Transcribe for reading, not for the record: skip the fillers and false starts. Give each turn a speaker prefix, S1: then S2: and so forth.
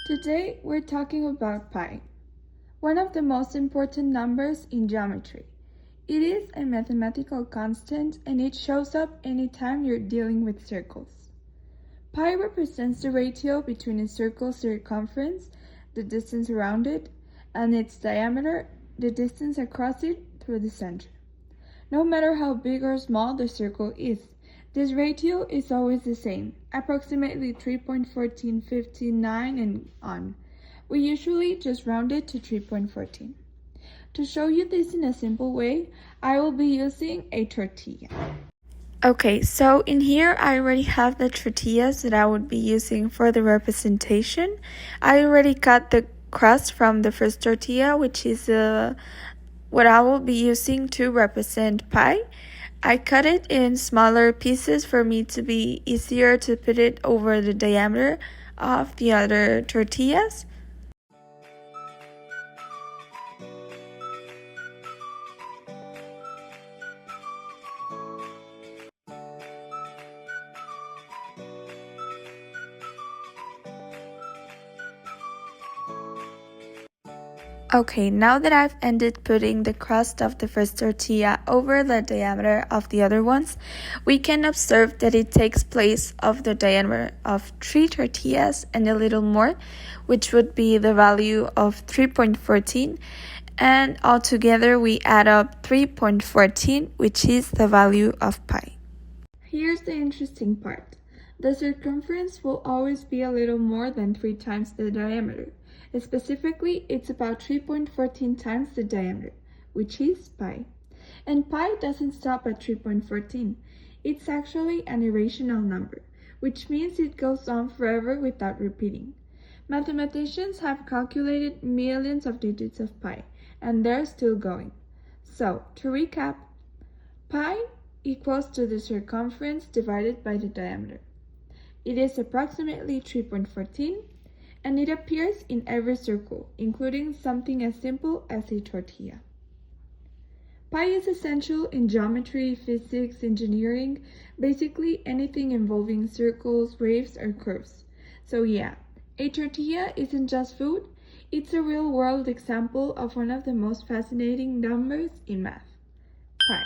S1: Today we're talking about pi, one of the most important numbers in geometry. It is a mathematical constant and it shows up anytime you're dealing with circles. Pi represents the ratio between a circle's circumference, the distance around it, and its diameter, the distance across it through the center. No matter how big or small the circle is, this ratio is always the same, approximately 3.1459 and on. We usually just round it to 3.14. To show you this in a simple way, I will be using a tortilla. Okay, so in here I already have the tortillas that I would be using for the representation. I already cut the crust from the first tortilla, which is what I will be using to represent pi. I cut it in smaller pieces for me to be easier to put it over the diameter of the other tortillas. Okay, now that I've ended putting the crust of the first tortilla over the diameter of the other ones, we can observe that it takes place of the diameter of 3 tortillas and a little more, which would be the value of 3.14, and altogether we add up 3.14, which is the value of pi. Here's the interesting part. The circumference will always be a little more than 3 times the diameter. Specifically, it's about 3.14 times the diameter, which is pi. And pi doesn't stop at 3.14. It's actually an irrational number, which means it goes on forever without repeating. Mathematicians have calculated millions of digits of pi, and they're still going. So, to recap, pi equals to the circumference divided by the diameter. It is approximately 3.14, and it appears in every circle, including something as simple as a tortilla. Pi is essential in geometry, physics, engineering, basically anything involving circles, waves, or curves. So yeah, a tortilla isn't just food, it's a real-world example of one of the most fascinating numbers in math, pi.